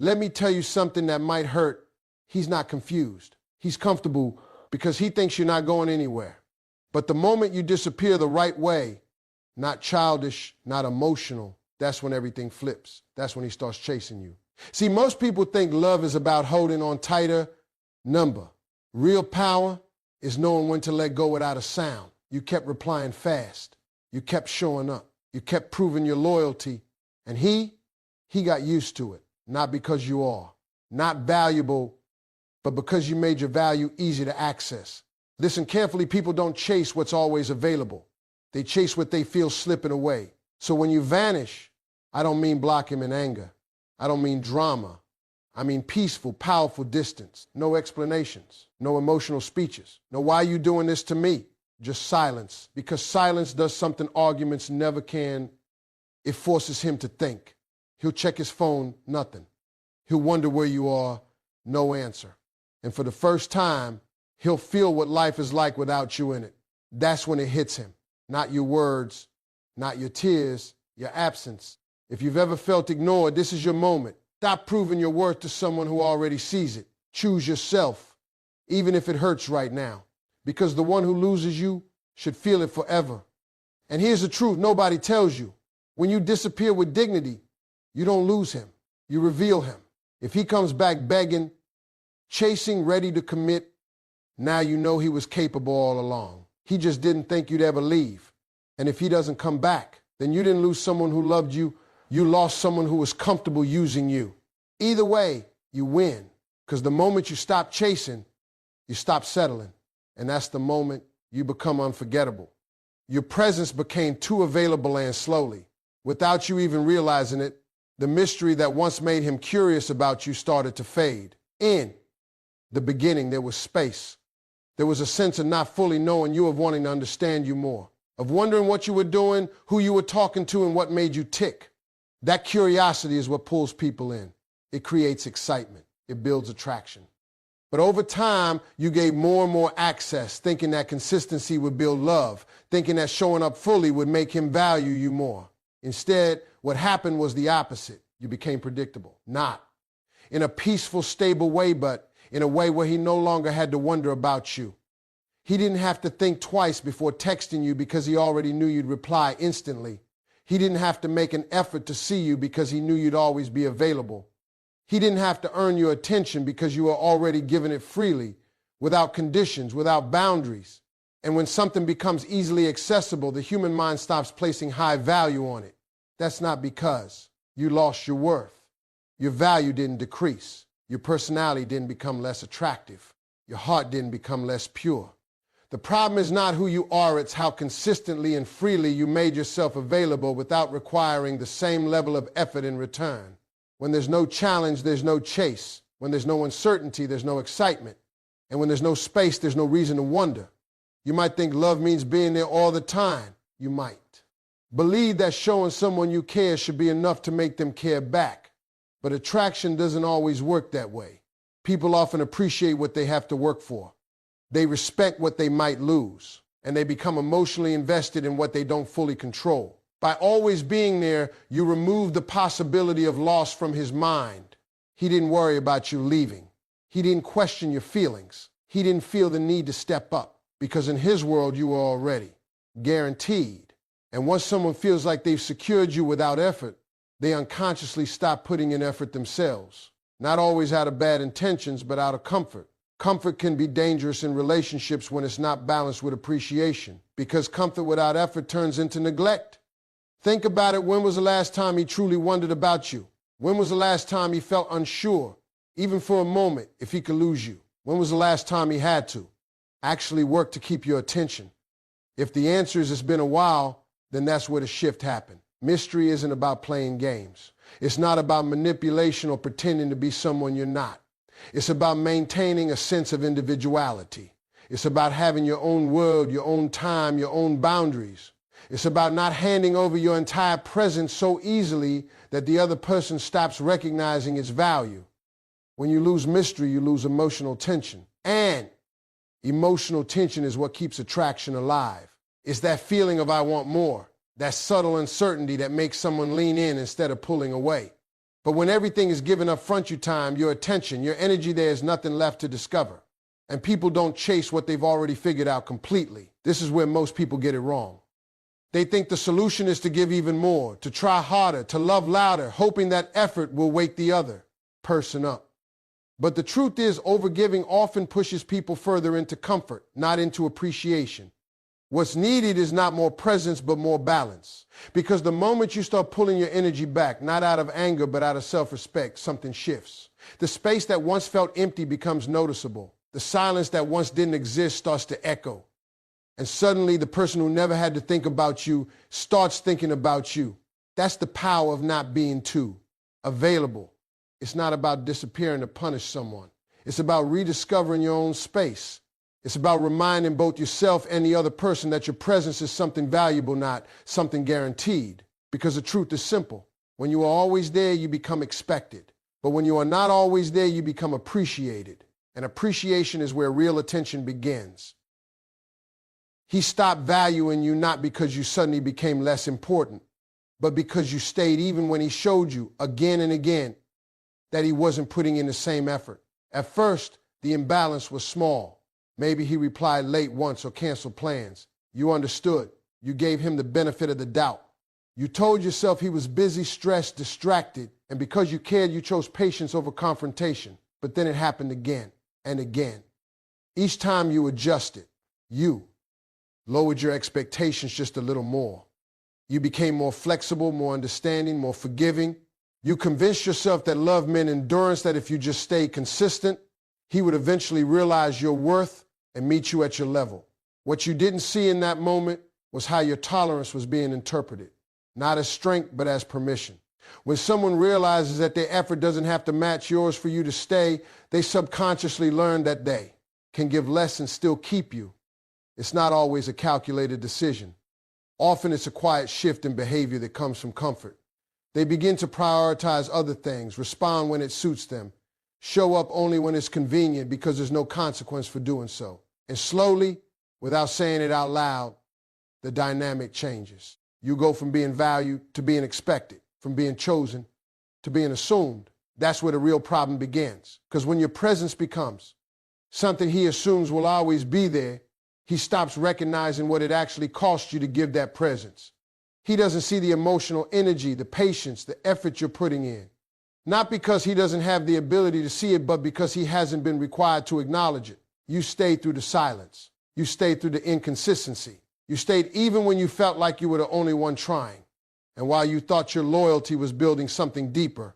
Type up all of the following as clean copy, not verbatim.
Let me tell you something that might hurt. He's not confused. He's comfortable because he thinks you're not going anywhere. But the moment you disappear the right way, not childish, not emotional, that's when everything flips. That's when he starts chasing you. See, most people think love is about holding on tighter. Number. Real power is knowing when to let go without a sound. You kept replying fast. You kept showing up. You kept proving your loyalty. And he got used to it. Not because you are. Not valuable, but because you made your value easy to access. Listen carefully, people don't chase what's always available. They chase what they feel slipping away. So when you vanish, I don't mean block him in anger. I don't mean drama. I mean peaceful, powerful distance. No explanations. No emotional speeches. No, why are you doing this to me? Just silence. Because silence does something arguments never can. It forces him to think. He'll check his phone, nothing. He'll wonder where you are, no answer. And for the first time, he'll feel what life is like without you in it. That's when it hits him. Not your words, not your tears, your absence. If you've ever felt ignored, this is your moment. Stop proving your worth to someone who already sees it. Choose yourself, even if it hurts right now. Because the one who loses you should feel it forever. And here's the truth nobody tells you. When you disappear with dignity, you don't lose him. You reveal him. If he comes back begging, chasing, ready to commit, now you know he was capable all along. He just didn't think you'd ever leave. And if he doesn't come back, then you didn't lose someone who loved you. You lost someone who was comfortable using you. Either way, you win. Because the moment you stop chasing, you stop settling. And that's the moment you become unforgettable. Your presence became too available, and slowly, without you even realizing it, the mystery that once made him curious about you started to fade. In the beginning, there was space. There was a sense of not fully knowing you, of wanting to understand you more, of wondering what you were doing, who you were talking to, and what made you tick. That curiosity is what pulls people in. It creates excitement. It builds attraction. But over time, you gave more and more access, thinking that consistency would build love, thinking that showing up fully would make him value you more. Instead, what happened was the opposite. You became predictable. Not in a peaceful, stable way, but in a way where he no longer had to wonder about you. He didn't have to think twice before texting you because he already knew you'd reply instantly. He didn't have to make an effort to see you because he knew you'd always be available. He didn't have to earn your attention because you were already giving it freely, without conditions, without boundaries. And when something becomes easily accessible, the human mind stops placing high value on it. That's not because you lost your worth. Your value didn't decrease. Your personality didn't become less attractive. Your heart didn't become less pure. The problem is not who you are, it's how consistently and freely you made yourself available without requiring the same level of effort in return. When there's no challenge, there's no chase. When there's no uncertainty, there's no excitement. And when there's no space, there's no reason to wonder. You might think love means being there all the time. You might. Believe that showing someone you care should be enough to make them care back. But attraction doesn't always work that way. People often appreciate what they have to work for. They respect what they might lose. And they become emotionally invested in what they don't fully control. By always being there, you remove the possibility of loss from his mind. He didn't worry about you leaving. He didn't question your feelings. He didn't feel the need to step up. Because in his world, you were already guaranteed. And once someone feels like they've secured you without effort, they unconsciously stop putting in effort themselves. Not always out of bad intentions, but out of comfort. Comfort can be dangerous in relationships when it's not balanced with appreciation, because comfort without effort turns into neglect. Think about it. When was the last time he truly wondered about you? When was the last time he felt unsure, even for a moment, if he could lose you? When was the last time he had to actually work to keep your attention? If the answer is it's been a while, then that's where the shift happened. Mystery isn't about playing games. It's not about manipulation or pretending to be someone you're not. It's about maintaining a sense of individuality. It's about having your own world, your own time, your own boundaries. It's about not handing over your entire presence so easily that the other person stops recognizing its value. When you lose mystery, you lose emotional tension. And emotional tension is what keeps attraction alive. It's that feeling of I want more, that subtle uncertainty that makes someone lean in instead of pulling away. But when everything is given up front, your time, your attention, your energy, there is nothing left to discover. And people don't chase what they've already figured out completely. This is where most people get it wrong. They think the solution is to give even more, to try harder, to love louder, hoping that effort will wake the other person up. But the truth is, overgiving often pushes people further into comfort, not into appreciation. What's needed is not more presence, but more balance. Because the moment you start pulling your energy back, not out of anger, but out of self-respect, something shifts. The space that once felt empty becomes noticeable. The silence that once didn't exist starts to echo. And suddenly the person who never had to think about you starts thinking about you. That's the power of not being too available. It's not about disappearing to punish someone. It's about rediscovering your own space. It's about reminding both yourself and the other person that your presence is something valuable, not something guaranteed. Because the truth is simple. When you are always there, you become expected. But when you are not always there, you become appreciated. And appreciation is where real attention begins. He stopped valuing you not because you suddenly became less important, but because you stayed even when he showed you again and again that he wasn't putting in the same effort. At first, the imbalance was small. Maybe he replied late once or canceled plans. You understood. You gave him the benefit of the doubt. You told yourself he was busy, stressed, distracted, and because you cared, you chose patience over confrontation. But then it happened again and again. Each time you adjusted, you lowered your expectations just a little more. You became more flexible, more understanding, more forgiving. You convinced yourself that love meant endurance, that if you just stayed consistent, he would eventually realize your worth and meet you at your level. What you didn't see in that moment was how your tolerance was being interpreted, not as strength, but as permission. When someone realizes that their effort doesn't have to match yours for you to stay, they subconsciously learn that they can give less and still keep you. It's not always a calculated decision. Often it's a quiet shift in behavior that comes from comfort. They begin to prioritize other things, respond when it suits them, show up only when it's convenient because there's no consequence for doing so. And slowly, without saying it out loud, the dynamic changes. You go from being valued to being expected, from being chosen to being assumed. That's where the real problem begins. Because when your presence becomes something he assumes will always be there, he stops recognizing what it actually costs you to give that presence. He doesn't see the emotional energy, the patience, the effort you're putting in. Not because he doesn't have the ability to see it, but because he hasn't been required to acknowledge it. You stayed through the silence. You stayed through the inconsistency. You stayed even when you felt like you were the only one trying. And while you thought your loyalty was building something deeper,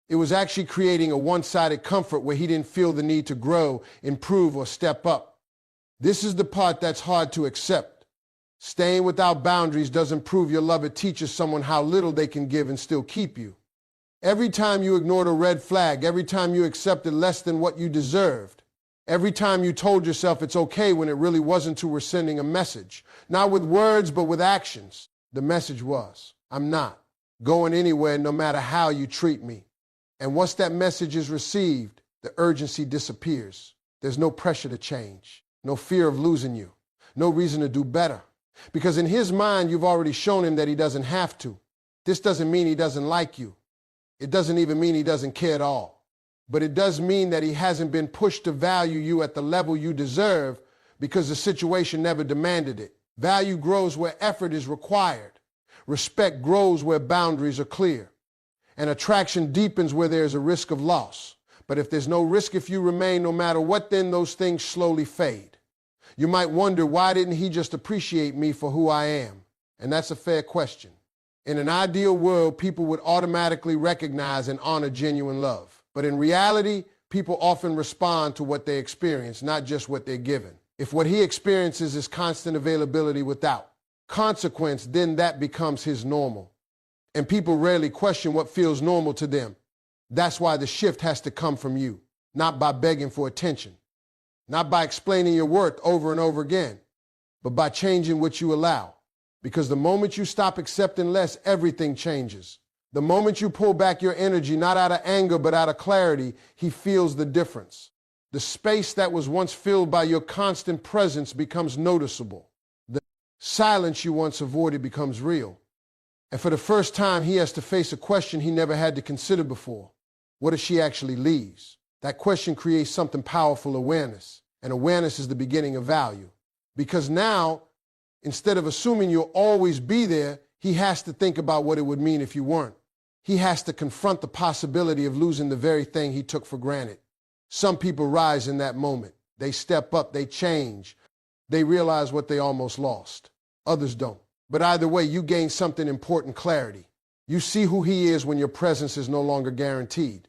it was actually creating a one-sided comfort where he didn't feel the need to grow, improve, or step up. This is the part that's hard to accept. Staying without boundaries doesn't prove your love. It teaches someone how little they can give and still keep you. Every time you ignored a red flag, every time you accepted less than what you deserved, every time you told yourself it's okay when it really wasn't, to were sending a message. Not with words, but with actions. The message was, I'm not going anywhere no matter how you treat me. And once that message is received, the urgency disappears. There's no pressure to change. No fear of losing you. No reason to do better. Because in his mind, you've already shown him that he doesn't have to. This doesn't mean he doesn't like you. It doesn't even mean he doesn't care at all. But it does mean that he hasn't been pushed to value you at the level you deserve because the situation never demanded it. Value grows where effort is required. Respect grows where boundaries are clear. And attraction deepens where there's a risk of loss. But if there's no risk, if you remain no matter what, then those things slowly fade. You might wonder, why didn't he just appreciate me for who I am? And that's a fair question. In an ideal world, people would automatically recognize and honor genuine love. But in reality, people often respond to what they experience, not just what they're given. If what he experiences is constant availability without consequence, then that becomes his normal. And people rarely question what feels normal to them. That's why the shift has to come from you, not by begging for attention, not by explaining your worth over and over again, but by changing what you allow. Because the moment you stop accepting less, everything changes. The moment you pull back your energy, not out of anger, but out of clarity, he feels the difference. The space that was once filled by your constant presence becomes noticeable. The silence you once avoided becomes real. And for the first time, he has to face a question he never had to consider before. What if she actually leaves? That question creates something powerful: awareness. And awareness is the beginning of value. Because now, instead of assuming you'll always be there, he has to think about what it would mean if you weren't. He has to confront the possibility of losing the very thing he took for granted. Some people rise in that moment. They step up, they change. They realize what they almost lost. Others don't. But either way, you gain something important: clarity. You see who he is when your presence is no longer guaranteed.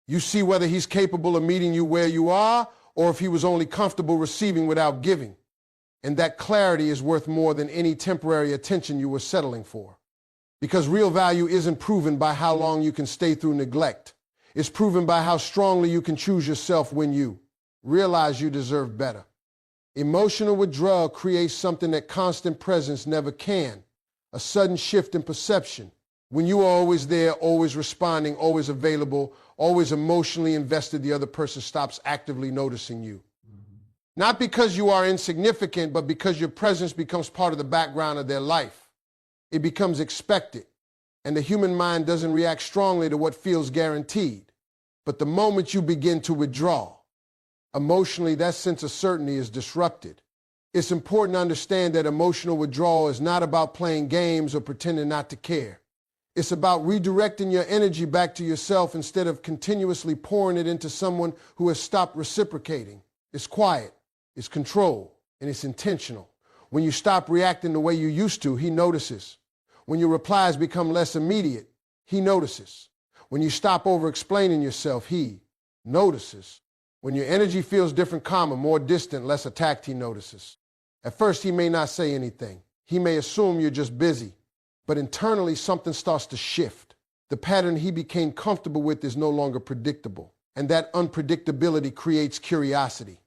You see whether he's capable of meeting you where you are, or if he was only comfortable receiving without giving. And that clarity is worth more than any temporary attention you were settling for. Because real value isn't proven by how long you can stay through neglect. It's proven by how strongly you can choose yourself when you realize you deserve better. Emotional withdrawal creates something that constant presence never can: a sudden shift in perception. When you are always there, always responding, always available, always emotionally invested, the other person stops actively noticing you. Not because you are insignificant, but because your presence becomes part of the background of their life. It becomes expected, and the human mind doesn't react strongly to what feels guaranteed. But the moment you begin to withdraw, emotionally, that sense of certainty is disrupted. It's important to understand that emotional withdrawal is not about playing games or pretending not to care. It's about redirecting your energy back to yourself instead of continuously pouring it into someone who has stopped reciprocating. It's quiet, it's controlled, and it's intentional. When you stop reacting the way you used to, he notices. When your replies become less immediate, he notices. When you stop over-explaining yourself, he notices. When your energy feels different, calmer, more distant, less attacked, he notices. At first, he may not say anything. He may assume you're just busy. But internally, something starts to shift. The pattern he became comfortable with is no longer predictable. And that unpredictability creates curiosity.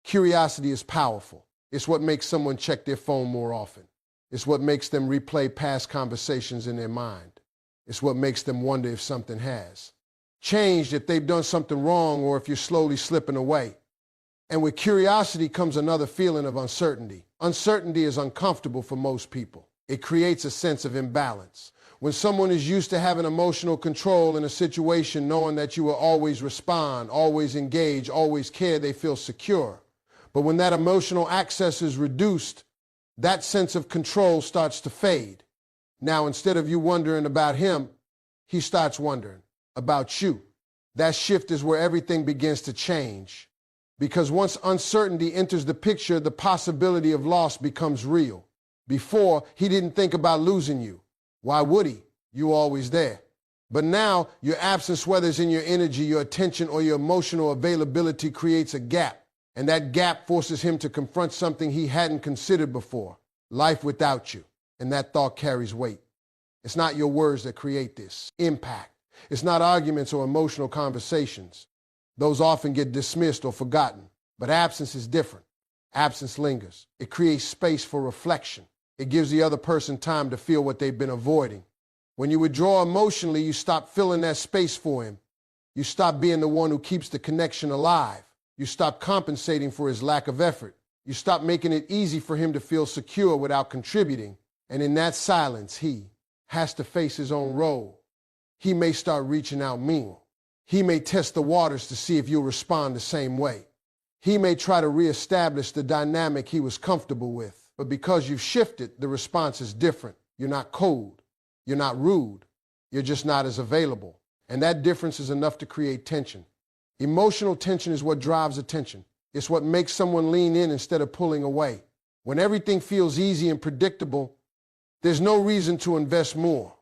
Curiosity is powerful. It's what makes someone check their phone more often. It's what makes them replay past conversations in their mind. It's what makes them wonder if something has changed, if they've done something wrong, or if you're slowly slipping away. And with curiosity comes another feeling of uncertainty. Uncertainty is uncomfortable for most people. It creates a sense of imbalance. When someone is used to having emotional control in a situation, knowing that you will always respond, always engage, always care, they feel secure. But when that emotional access is reduced, that sense of control starts to fade. Now, instead of you wondering about him, he starts wondering about you. That shift is where everything begins to change. Because once uncertainty enters the picture, the possibility of loss becomes real. Before, he didn't think about losing you. Why would he? You always there. But now, your absence, whether it's in your energy, your attention, or your emotional availability, creates a gap. And that gap forces him to confront something he hadn't considered before: life without you. And that thought carries weight. It's not your words that create this impact. It's not arguments or emotional conversations. Those often get dismissed or forgotten. But absence is different. Absence lingers. It creates space for reflection. It gives the other person time to feel what they've been avoiding. When you withdraw emotionally, you stop filling that space for him. You stop being the one who keeps the connection alive. You stop compensating for his lack of effort. You stop making it easy for him to feel secure without contributing. And in that silence, he has to face his own role. He may start reaching out mean. He may test the waters to see if you'll respond the same way. He may try to reestablish the dynamic he was comfortable with. But because you've shifted, the response is different. You're not cold. You're not rude. You're just not as available. And that difference is enough to create tension. Emotional tension is what drives attention. It's what makes someone lean in instead of pulling away. When everything feels easy and predictable, there's no reason to invest more.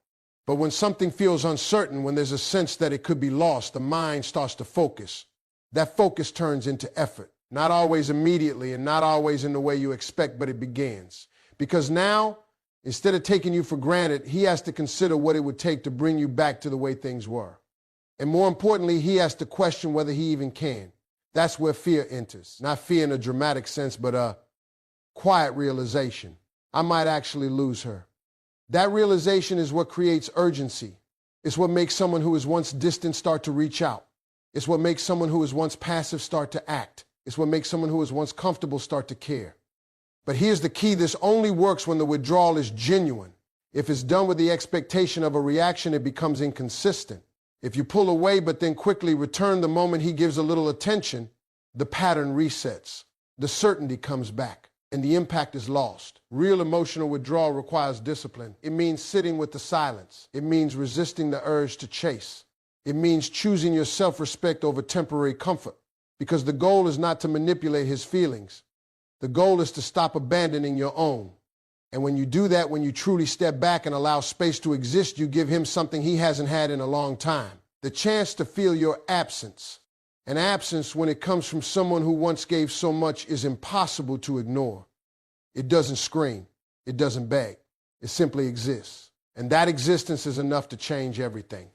But when something feels uncertain, when there's a sense that it could be lost, the mind starts to focus. That focus turns into effort. Not always immediately and not always in the way you expect, but it begins. Because now, instead of taking you for granted, he has to consider what it would take to bring you back to the way things were. And more importantly, he has to question whether he even can. That's where fear enters. Not fear in a dramatic sense, but a quiet realization. I might actually lose her. That realization is what creates urgency. It's what makes someone who was once distant start to reach out. It's what makes someone who was once passive start to act. It's what makes someone who was once comfortable start to care. But here's the key: this only works when the withdrawal is genuine. If it's done with the expectation of a reaction, it becomes inconsistent. If you pull away but then quickly return the moment he gives a little attention, the pattern resets. The certainty comes back, and the impact is lost. Real emotional withdrawal requires discipline. It means sitting with the silence. It means resisting the urge to chase. It means choosing your self-respect over temporary comfort, because the goal is not to manipulate his feelings. The goal is to stop abandoning your own. And when you do that, when you truly step back and allow space to exist, you give him something he hasn't had in a long time. The chance to feel your absence. An absence, when it comes from someone who once gave so much, is impossible to ignore. It doesn't scream. It doesn't beg. It simply exists. And that existence is enough to change everything.